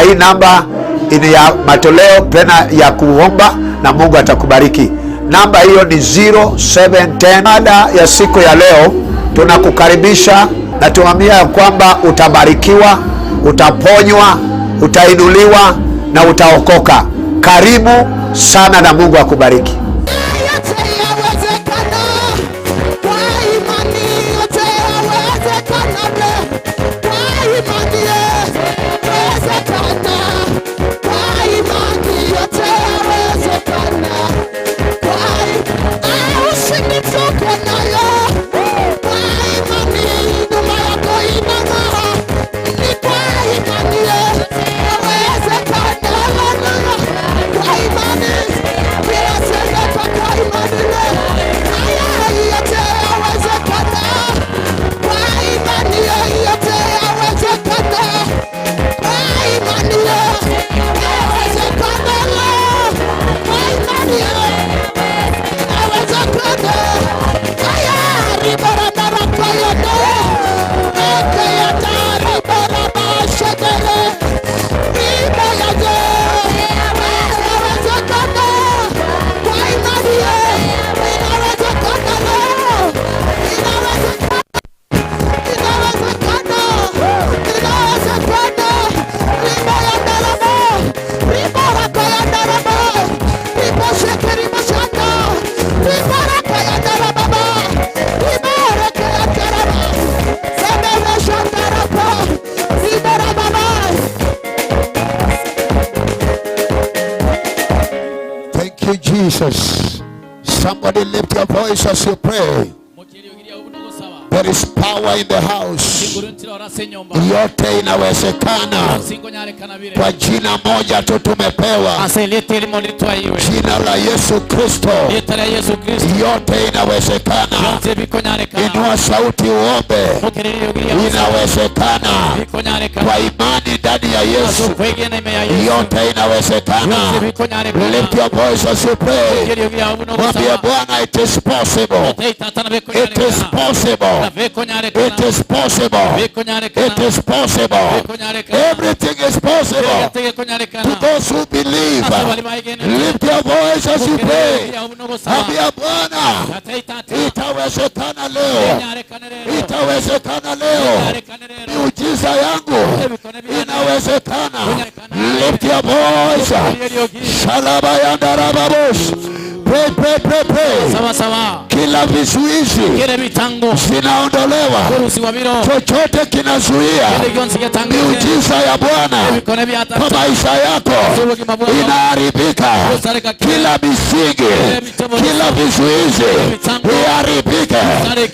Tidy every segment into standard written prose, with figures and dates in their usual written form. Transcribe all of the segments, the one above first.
hii namba ni ya matoleo tena ya kuomba na Mungu atakubariki. Namba hiyo ni 0710. Baada ya siku ya leo tunakukaribisha na tuamia kwamba utabarikiwa, utaponywa, utainuliwa na utaokoka. Karibu sana na Mungu akubariki. Jesus. Somebody lift your voice as you pray. There is power in the house. Yote inawezekana. Kwa jina moja tu tumepewa. Jina la Yesu Kristo. Yote inawezekana. Inua sauti uombe. Inawezekana. Kwa imani ndani ya Yesu. Yote inawezekana. Lift your voice as you pray. Mwambie Bwana, it is possible. It is possible. It is possible. It is possible. Everything is possible to those who believe. Lift your voice as you pray. Ambia Bwana, itawezekana leo. Itawezekana leo. Miujiza yangu inawezekana. Lift your voice. Shalaba yandarababos. Pray, pray, pray, pray. Sawa sawa. Kila vizuizi vinaondolewa. Chochote kinazuia miujiza ya Bwana kwa maisha yako inaharibika. Kila misingi, kila vizuizi iharibike.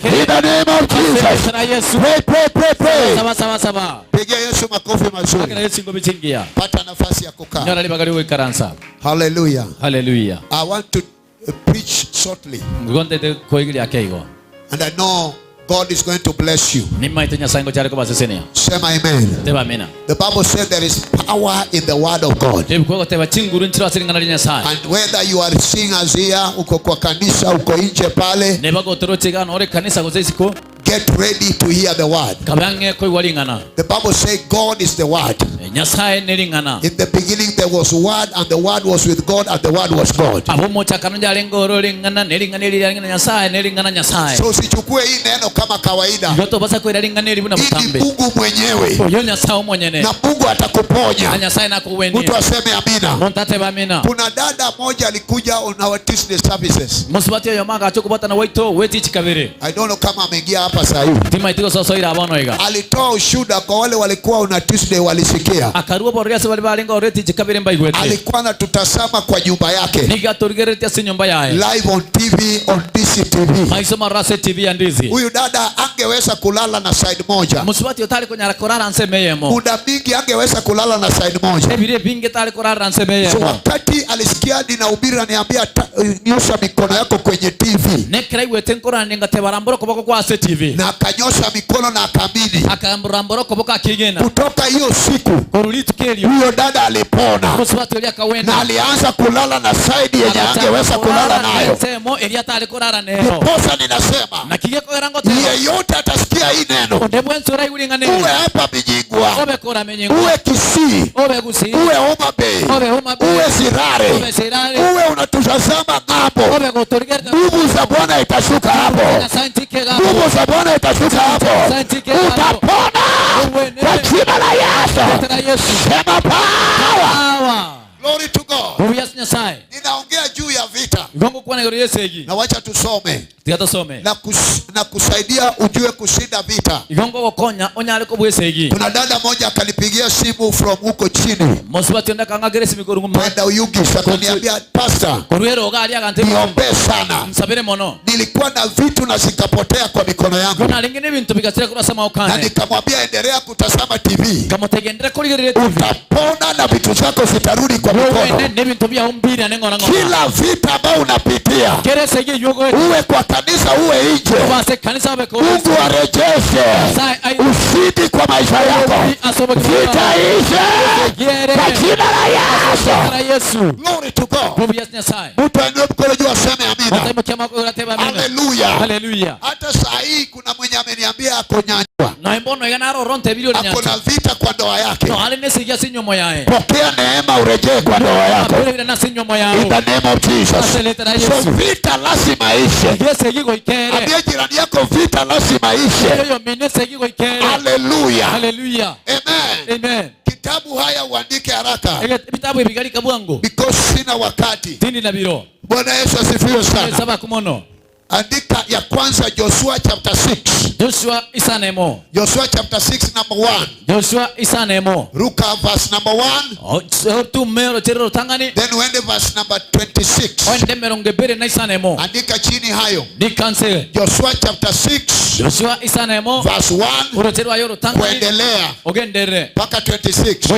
In the name of Jesus. Pray, pray, pray, pray. Sawa sawa sawa. Pigia Yesu makofi mazuri. Pata nafasi ya kukaa. Hallelujah. Hallelujah. I want to preach shortly. And I know God is going to bless you. Say amen. The Bible said there is power in the word of God. And whether you are seeing us here, uko kwa kanisa, uko nje pale, get ready to hear the word. The Bible says God is the word. In the beginning there was word, and the word was with God, and the word was God. So usichukue hii neno kama kawaida. Hii Mungu mwenyewe. Na Mungu atakuponya. Mtu aseme amina. Kuna dada moja alikuja on our Tuesday services. I don't know kama ameingia hapa sasa hivi. Alitoa ushuhuda kwa wale walikuwa una Tuesday walisikia. Alikuwa anatutazama kwa nyumba yake. Live on TV, on DCTV. Huyu dada angeweza kulala na side moja. Muda mingi angeweza kulala na side moja. So wakati alisikia ninahubiri ananiambia nyosha mikono yako kwenye TV. na akanyosha mikono na akaamini. Kutoka hiyo siku huyo dada alipona na alianza kulala na side yenye angeweza kulala nayo. Ndiposa ninasema yeyote atasikia hii neno, uwe hapa Mijingwa, uwe Kisii, uwe Homa Bay, uwe Sirare, uwe unatutazama ng'ambo, nguvu za Bwana itashuka hapo. Nguvu za Bwana itashuka hapo. Utapona kwa jina la Yesu. Sema power. Glory to God. Ninaongea juu ya vita. Na wacha tusome. Na kusaidia ujue kushinda vita. Kuna dada moja akanipigia simu from huko chini. Kwenda Uyugi, akaniambia pastor, niombe sana. Nilikuwa na vitu na zikapotea kwa mikono yangu. Na nikamwambia endelea kutazama TV. Utapona na vitu zako zitarudi kwa mikono. Kila vita ambao unapitia, uwe kwa kanisa uwe nje, Mungu arejeshe ushindi kwa maisha yako. Vita ishe kwa jina la Yesu. Glory to God. Mtu ainue mkono juu aseme amina. Hallelujah. Hata saa hii kuna mwenye ameniambia ako Nyanywa, ako na vita kwa ndoa yake. Pokea neema urejee kwa ndoa yako. In the name of Jesus. So vita lazima ishe. Ambia jirani yako vita lazima ishe. Hallelujah. Amen. Kitabu haya uandike haraka. Because sina wakati. Bwana Yesu asifiwe sana. Andika ya kwanza Joshua chapter 6. Joshua chapter 6 number 1. Ruka verse number 1. Then uende verse number 26. Andika chini hayo. Joshua chapter 6 verse 1 kuendelea mpaka 26.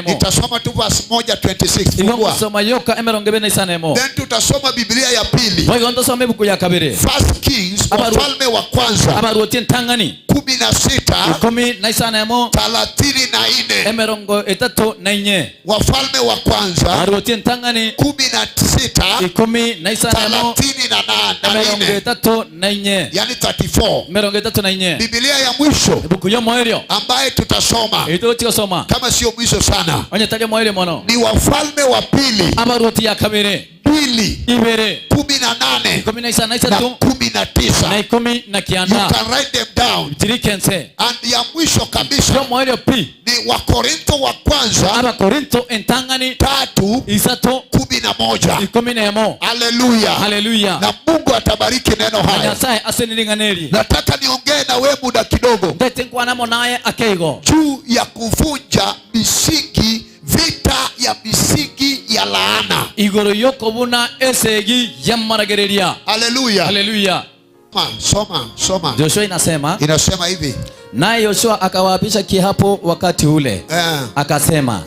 Nitasoma tu verse 1:26. Then tutasoma Biblia ya pili. First Kings, wafalme wa kwanza 16:34. Wafalme wa kwanza 16:34. Yani 34. Biblia ya mwisho ambaye tutasoma kama sio mwisho sana ni Wafalme wa pili 2:18 na 19. You can write them down. And ya mwisho kabisa ni Wakorintho wa kwanza 3:11. Hallelujah. Na Mungu atabariki neno haya. Nataka niongee na wewe muda kidogo juu ya kuvunja misingi, vita ya misingi ya laana. Hallelujah. Soma. Joshua inasema hivi. Naye Yoshua akawaapisha kiapo wakati ule. Akasema,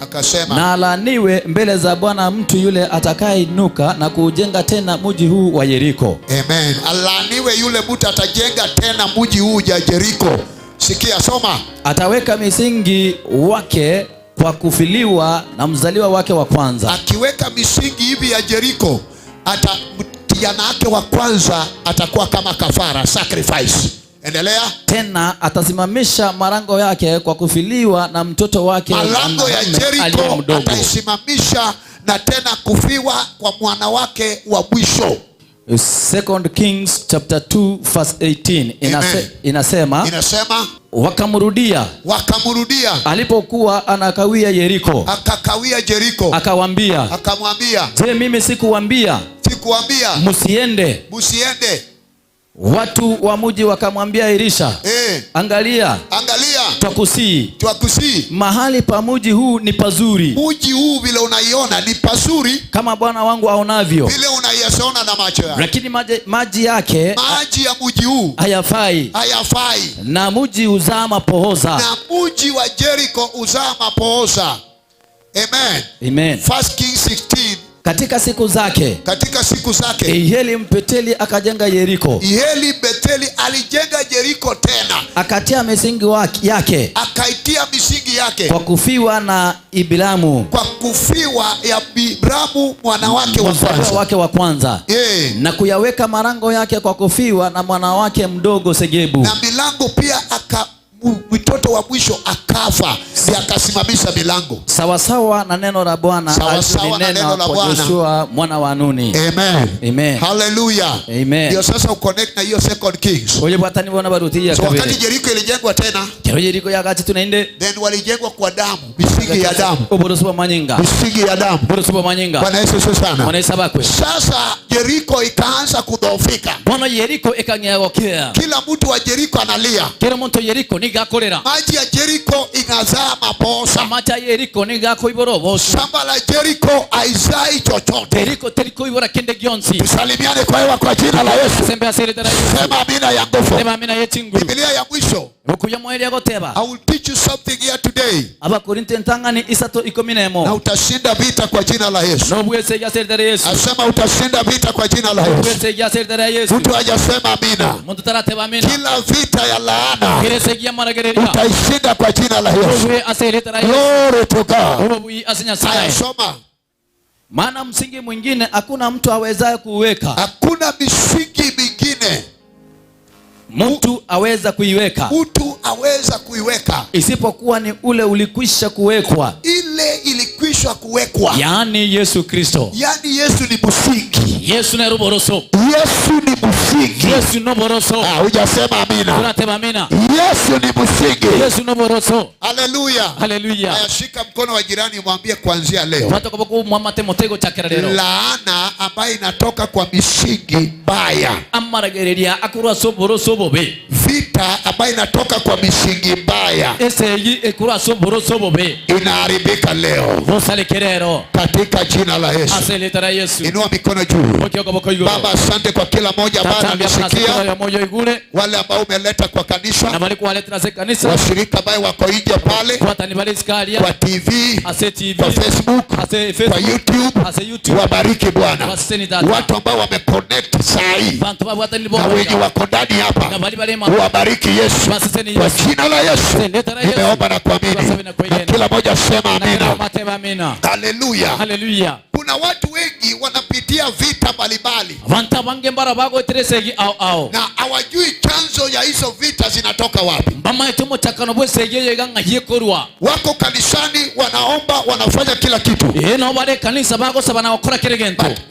na alaaniwe mbele za Bwana mtu yule atakayeinuka na kujenga tena mji huu wa Yeriko. Amen. Alaaniwe yule mtu atajenga tena mji huu wa Yeriko. Sikia, soma. Ataweka misingi wake kwa kufiliwa na mzaliwa wake wa kwanza. Akiweka misingi hivi ya Yeriko, kijana wake wa kwanza atakuwa kama kafara, sacrifice. Endelea. Tena atasimamisha malango yake kwa kufiliwa na mtoto wake. Malango ya Yeriko ataisimamisha na tena kufiwa kwa mwana wake wa mwisho. Second Kings chapter 2 verse 18 inasema wakamrudia alipokuwa anakawia Yeriko. Akakawia Yeriko. Akamwambia, je, mimi sikuambia msiende? Watu wa mji wakamwambia Elisha, angalia twakusii mahali pa mji huu ni pazuri. Mji huu vile unaiona ni pazuri kama bwana wangu aonavyo, vile unaiona na macho yako, lakini maji yake, maji ya mji huu hayafai, na mji uzaa mapooza, na mji wa Yeriko uzaa mapooza. Amen. Amen. First Kings 16 Katika siku zake Yeheli Mbeteli akajenga Yeriko. Yeheli Mbeteli alijenga Yeriko tena. Akaitia misingi yake. Kwa kufiwa na Ibrahimu. Kwa kufiwa ya Ibrahimu mwanawake wa kwanza. Na kuyaweka malango yake kwa kufiwa na mwanawake mdogo Segebu. Na milango pia mtoto wa mwisho akafa, akasimamisha milango. Sawa na neno la Bwana alinena kwa Joshua mwana wa Nuni. Amen. Hallelujah. Amen. Ndio sasa uconnect na hiyo second Kings. Oye bwatani bona barutia kabiri. Wakati Jericho ilijengwa tena. Jericho yakati tunaende. Then walijengwa kwa damu, misingi ya damu. Oborosuba manyinga. Misingi ya damu. Oborosuba manyinga. Bwana Yesu sana. Bwana Yesu bakwe. Sasa Jericho ikaanza kudhoofika. Bwana Jericho ikanyagokea. Kila mtu wa Jericho analia. Kila mtu Jericho nigakorera. Maji ya Jericho ingazaa maposa. Maji ya Jericho nigakoiborobosa. Shamba la Jericho haizai chochote. Jericho telikoibora kende gionsi. Tusalimiane kwa hewa kwa jina la Yesu. Sema amina ya nguvu. Sema amina yetingu. Biblia ya mwisho. I will teach you something here today. Na utashinda vita kwa jina la Yesu. Asema utashinda vita kwa jina la Yesu. Mtu hajasema amina. Kila vita ya laana utaishinda kwa jina la Yesu. Glory to God. Soma. Maana msingi mwingine hakuna mtu awezaye kuweka. Hakuna misingi mingine mtu aweza kuiweka isipokuwa ni ule ulikwisha kuwekwa. Ile ilikwisha kuwekwa. Yaani Yesu Kristo. Yaani Yesu ni msingi. Yesu ni ruboroso. Yesu ni msingi. Yesu ni boroso. Hujasema amina. Tunasema amina. Yesu ni msingi. Yesu ni boroso. Hallelujah. Hallelujah. Ayashika mkono wa jirani mwambie kuanzia leo. Laana ambayo inatoka kwa misingi mbaya. Amaragereria akurwa soboroso bobe. Vita ambayo inatoka kwa misingi mbaya. Eseyi ekurwa soboroso bobe. Inaharibika leo. Rosalekerero. Katika jina la Yesu. Aseleta Yesu. Inua mikono juu. Baba, asante kwa kila mmoja ambaye anasikia. Wale ambao umeleta kwa kanisa. Washirika ambao wako nje pale. Kwa TV. Kwa Facebook. Kwa YouTube. Wabariki Bwana. Watu ambao wameconnect saa hii. Na wenye wako ndani hapa. Wabariki Yesu. Kwa jina la Yesu. Nimeomba na kuamini. Kila mmoja sema amina. Hallelujah. Hallelujah. Kuna watu wengi wanapitia vita mbalimbali. Na hawajui chanzo ya hizo vita zinatoka wapi. Wako kanisani wanaomba, wanafanya kila kitu.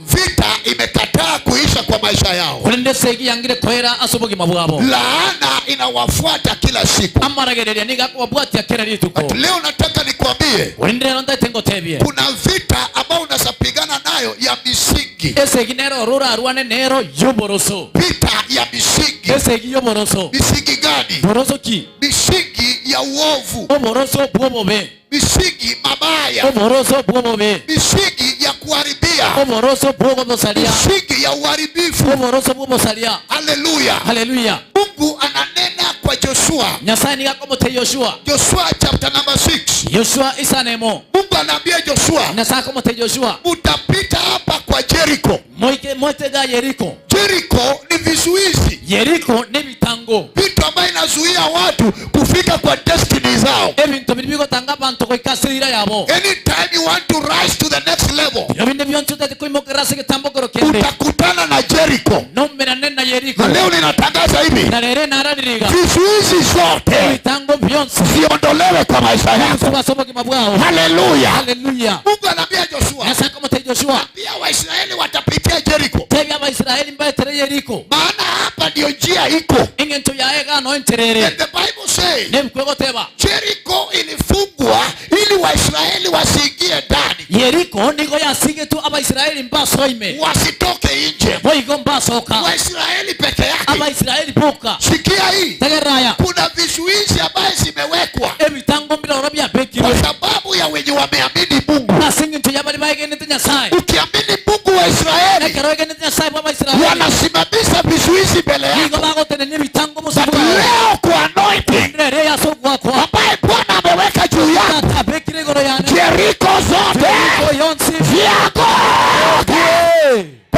Vita imekataa kuisha kwa maisha yao. Laana inawafuata kila siku. Leo nataka nikwambie. Kuna vita ambao unasapigana nayo ya misingi. Vita ya misingi. Misingi gani? Misingi ya uovu. Misingi mabaya. Misingi ya kuharibia. Misingi ya uharibifu. Hallelujah. Mungu ananena kwa Joshua. Joshua chapter number 6. Mungu anaambia Joshua, utapita hapa kwa Jericho. Jericho ni vizuizi. Vitu ambayo inazuia watu kufika kwa destiny zao. Anytime you want to rise to the next level, utakutana na Jericho. Na leo ninatangaza hivi, vizuizi zote ziondolewe kwa maisha yako. Hallelujah. Mungu anaambia Joshua, pia Waisraeli watapitia Jericho. Maana hapa ndio njia iko. And the Bible says Jericho ilifungwa ili Waisraeli wasiingie ndani. Wasitoke nje. Waisraeli peke yake. Sikia hii. Kuna vizuizi ambaye zimewekwa kwa sababu ya wenye wameamini Mungu. Ukiamini Mungu wa Israeli, wanasimamisha vizuizi mbele yako. Leo kwa anointing ambaye Bwana ameweka juu yako, Jericho zote vyako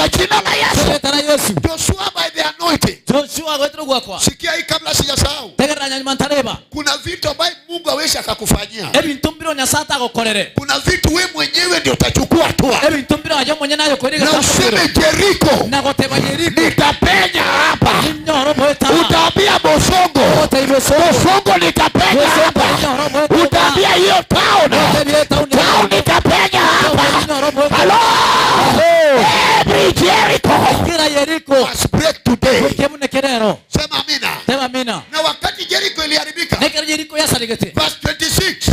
kwa jina la Yesu. Joshua by the anointing. Sikia hii kabla sijasahau. Kuna vitu ambavyo Mungu hawezi akakufanyia. Kuna vitu wewe mwenyewe ndio utachukua hatua. Na useme Jericho, nitapenya hapa. Utaambia Bosongo, Bosongo nitapenya hapa. Utaambia hiyo town nitapenya hapa. Hello. Every Jericho must break today. Sema amina. Na wakati Jericho iliharibika, verse 26,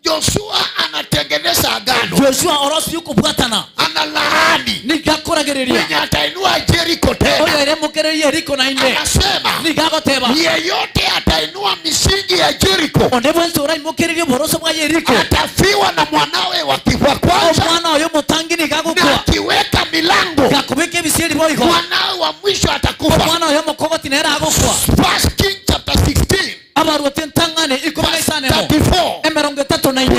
Joshua anatengeneza agano. Analaani mwenye atainua Jericho tena. Anasema yeyote atainua misingi ya Jericho atafiwa na mwanawe wa kwanza, na akiweka milango mwanawe wa mwisho atakufa. First King chapter 16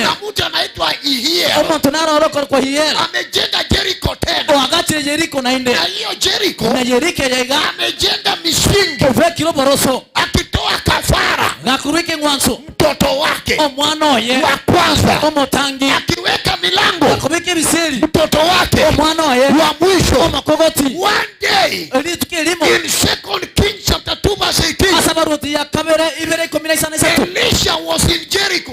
kuna mtu anaitwa Hiel. Amejenga Jericho tena. Na hiyo Jericho amejenga misingi. Akitoa kafara mtoto wake wa kwanza, akiweka milango mtoto wake wa mwisho. One day in Second King chapter 2 verse 18, Elisha was in Jericho.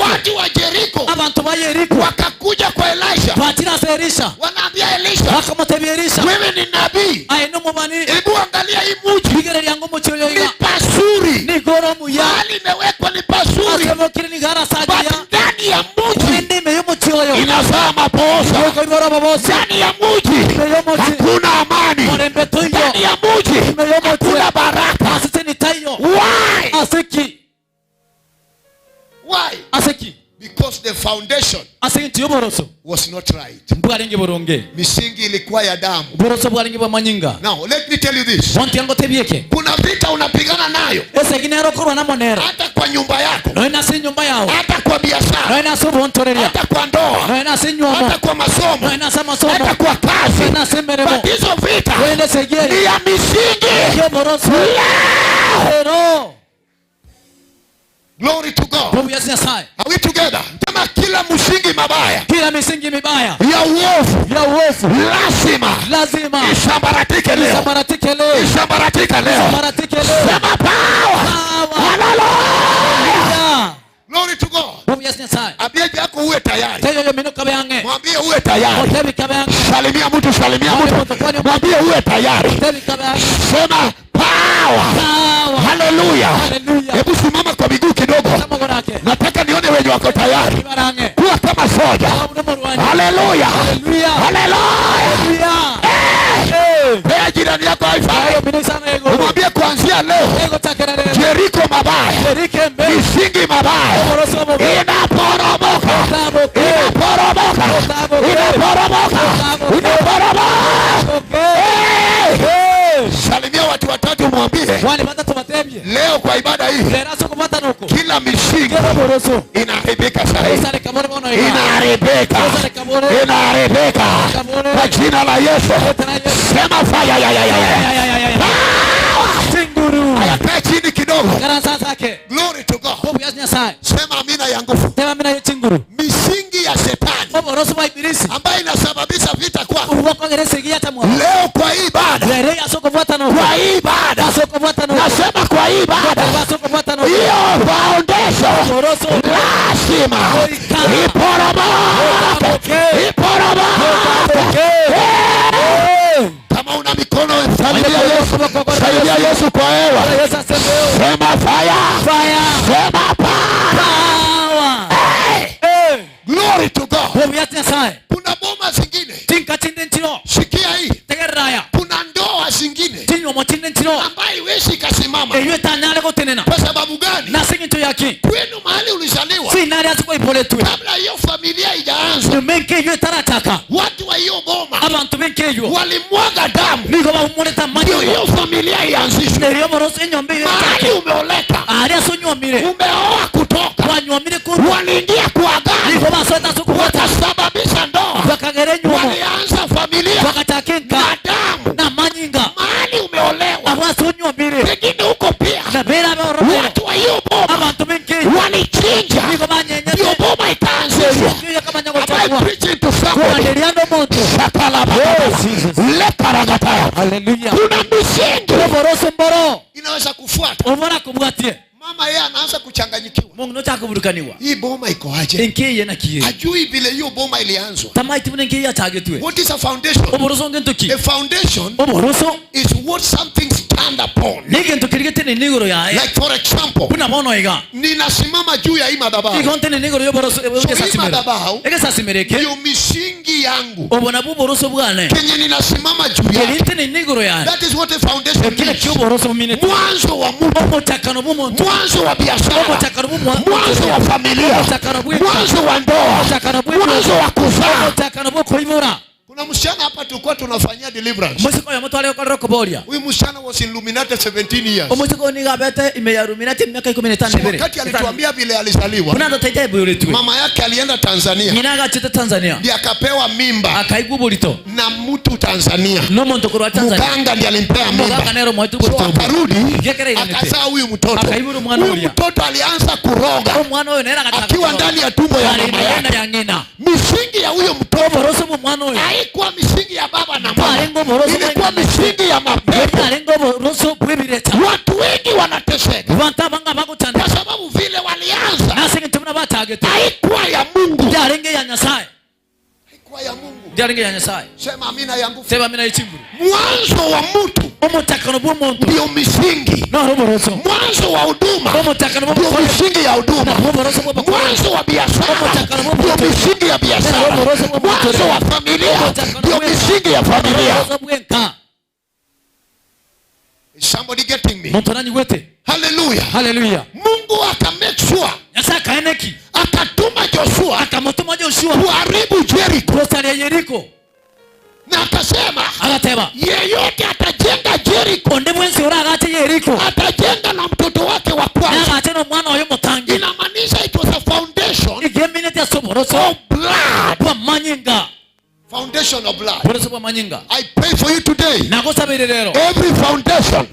Watu wa Jericho wakakuja kwa Elisha. Wanaambia Elisha, wewe ni nabii. Hebu angalia hii mji. Ni pasuri. Mahali imewekwa ni pasuri. Ndani ya mji inazaa maposa. Ndani ya mji hakuna amani. Ndani ya mji hakuna baraka. Why? Because the foundation was not right. Misingi ilikuwa ya damu. Now let me tell you this. Kuna vita unapigana nayo. Hata kwa nyumba yako. Hata kwa biashara. Hata kwa ndoa. Hata kwa masomo. Hata kwa kazi. But hizo vita ni ya misingi. Glory to God. Are we together? Kama kila misingi mibaya ya uovu lazima ishambaratike leo. Sema power. Hallelujah. Glory to God. Ambia yako uwe tayari. Mwambie uwe tayari. Salimia mtu. Mwambie uwe tayari. Sema power. Hallelujah. Hebu simama kwa miguu kidogo. Nataka nione wenye wako tayari. Kuwa kama soja. Hallelujah. Pea jirani yako high-five. Umwambie kuanzia leo Jericho mabaya, misingi mabaya inaporomoka. Salimia watu watatu, mwambie leo kwa ibada hii kila misingi inaharibika sasa. Inaharibika kwa jina la Yesu. Sema fire. Kaa chini kidogo. Glory to God. Sema amina ya nguvu. Misingi ya shetani ambayo inasababisha vita kwako leo kwa ibada. Nasema kwa ibada hiyo foundation lazima iporomoke. Kama una mikono, salimia Yesu kwa hewa. Sema fire. Sema power. Glory to God. Kuna boma zingine. Sikia hii. Kuna ndoa zingine ambayo iwezi kasimama. Kwa sababu gani? Kwenu mahali ulizaliwa, kabla hiyo familia haijaanza, watu wa hiyo boma walimwaga damu ndio hiyo familia ianzishwe. Mahali umeoleka, umeoa kutoka, waliingia kwa agano, wakasababisha ndoa, walianza Hallelujah. Kuna misingi Oboroso mboro inaweza kufuata. Obora kubwatie. Mama yeye anaanza kuchanganyikiwa. Mungu notaka kuburukaniwa. Hii boma iko aje? Enkiye na kiye. Ajui vile hiyo boma ilianzwa. Tamaiti bunenkiye yachagetwe. What is a foundation? Oboroso ngentoki. A foundation Oboroso is what something stand upon. Nigento kirigete ni nigoro yae. Like for example, kuna mono iga. Ninasimama juu ya hii madhabahu. Igonte ni nigoro yoboroso egesasimere. Egesasimere. Ndio misingi yangu. Obona buboroso bwane. Kenye ninasimama juu ya. Kirinte ni nigoro yae. That is what a foundation kile is. Kyoboroso minute. Mwanzo wa mtu. Omotakano bumuntu. Mwanzo wa biashara. Omotakano bumuntu. Mwanzo wa familia. Mwanzo wa ndoa. Mwanzo wa kuzaa. Omotakano bukoibora. Kuna msichana hapa tulikuwa tunafanyia deliverance. Musiko ya mtu aliyekuwa rokoboria. Huyu msichana was illuminated 17 years. Musiko ni gabete imeyaruminati miaka 15 mbele. Wakati alituambia vile alizaliwa. Kuna ndo taita bure tu. Mama yake alienda Tanzania. Ninaga chete Tanzania. Ndiye akapewa mimba. Akaigubulito. Na mtu Tanzania. No muntu kwa Tanzania. Muganga ndiye alimpea mimba. Muganga nero mwetu bulito. Akarudi. Akazaa huyu mtoto. Akaiburu mwana huyu. Mtoto alianza kuroga. Mwana huyo nera kataka. Akiwa ndani ya tumbo ya mama yake. Misingi ya huyo mtoto. Boroso mwana huyo. Haikuwa misingi ya baba na mama. Ilikuwa misingi ya mapepo. Watu wengi wanateseka kwa sababu vile walianza haikuwa ya Mungu. Haikuwa ya Mungu. Sema amina ya nguvu. Mwanzo wa mtu ndio misingi. Mwanzo wa huduma ndio misingi ya huduma. Mwanzo wa biashara ndio misingi ya biashara. Mwanzo wa familia ndio misingi ya familia. Is somebody getting me? Hallelujah. Hallelujah. Mungu akamake sure. Akatuma Joshua kuharibu Jericho. Na akasema yeyote atajenga Jericho atajenga na mtoto wake wa kwanza. Inamaanisha it was a foundation of blood. Foundation of blood. I pray for you today. Every foundation,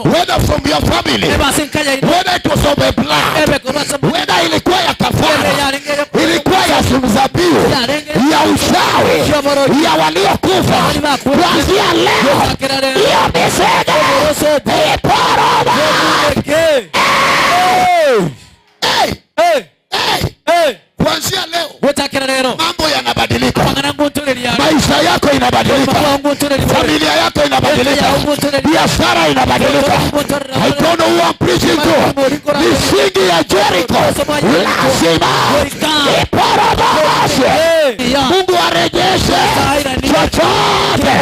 whether from your family, whether it was of a blood, whether ilikuwa ya kafara, ilikuwa ya mzabibu, ya ushawi, ya waliokufa, kuanzia leo hiyo misingi iporomoke. Kuanzia leo mambo yanabadilika. Maisha yako inabadilika. Familia yako inabadilika. Biashara inabadilika. I don't know who I'm preaching to. Misingi ya Jericho lazima iporomoke. Mungu arejeshe chochote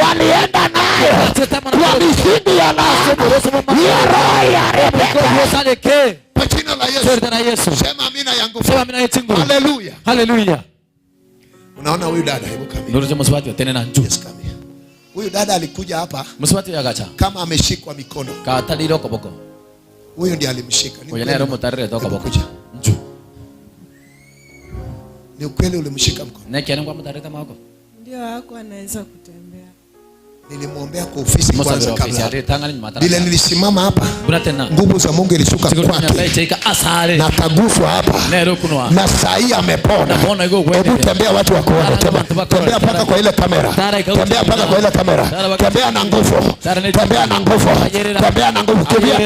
walienda nayo kwa misingi ya laana. Ya roho ya Rebeka. Kwa jina la Yesu. Sema amina ya nguvu. Hallelujah. Hallelujah. Unaona huyu dada, hebu kama. Yes, kama. Huyu dada alikuja hapa kama ameshikwa mikono. Huyu ndiye alimshika. Ni ukweli ulimshika mkono. Ndio wako anaweza kutembea. Nilimwombea kwa ofisi kwanza kabla. Bila nilisimama hapa. Nguvu za Mungu ilishuka kwake. Na kaguswa hapa. Na sahi amepona. Hebu tembea watu wako. Tembea paka kwa ile kamera. Tembea paka kwa ile kamera. Tembea na nguvu. Tembea na nguvu. Tembea na nguvu. Tembea.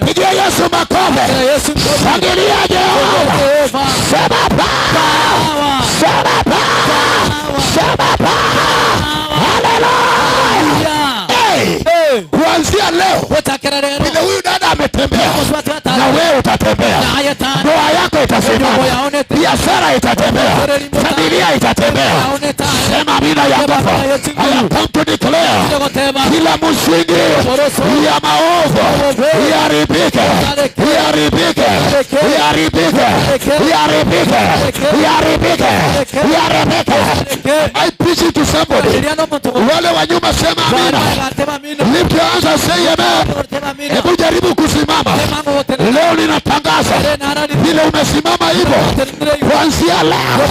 Pigia Yesu makofi. Shangilia Jehova. Sema power. Hallelujah. Kuanzia leo vile huyu dada ametembea na wewe utatembea. Ndoa yako itasimama. Biashara itatembea. Familia itatembea. Sema amina ya nguvu. I am come to declare kila msingi ya maovu iharibike. I preach it to somebody. Wale wa nyuma sema amina. Lift your hands and say amen. Hebu jaribu kusimama. Leo ninatangaza vile umesimama hivyo. Kuanzia leo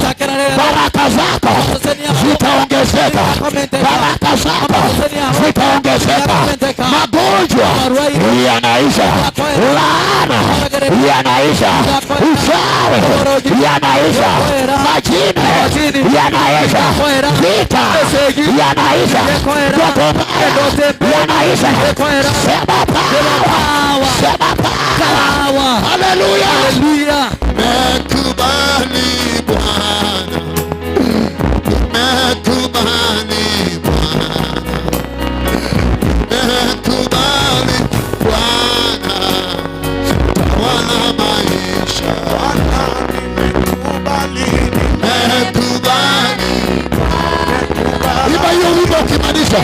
baraka zako zitaongezeka. Baraka zako zitaongezeka. Magonjwa yanaisha. Laana yanaisha, uchawi yanaisha, majini yanaisha, vita yanaisha, yanaisha. Sema power, sema power. Hallelujah. Mekubali Bwana, mekubali Bwana, mekubali Bwana, tawala maisha. Mekubali iba hiyo wimbo ukimaanisha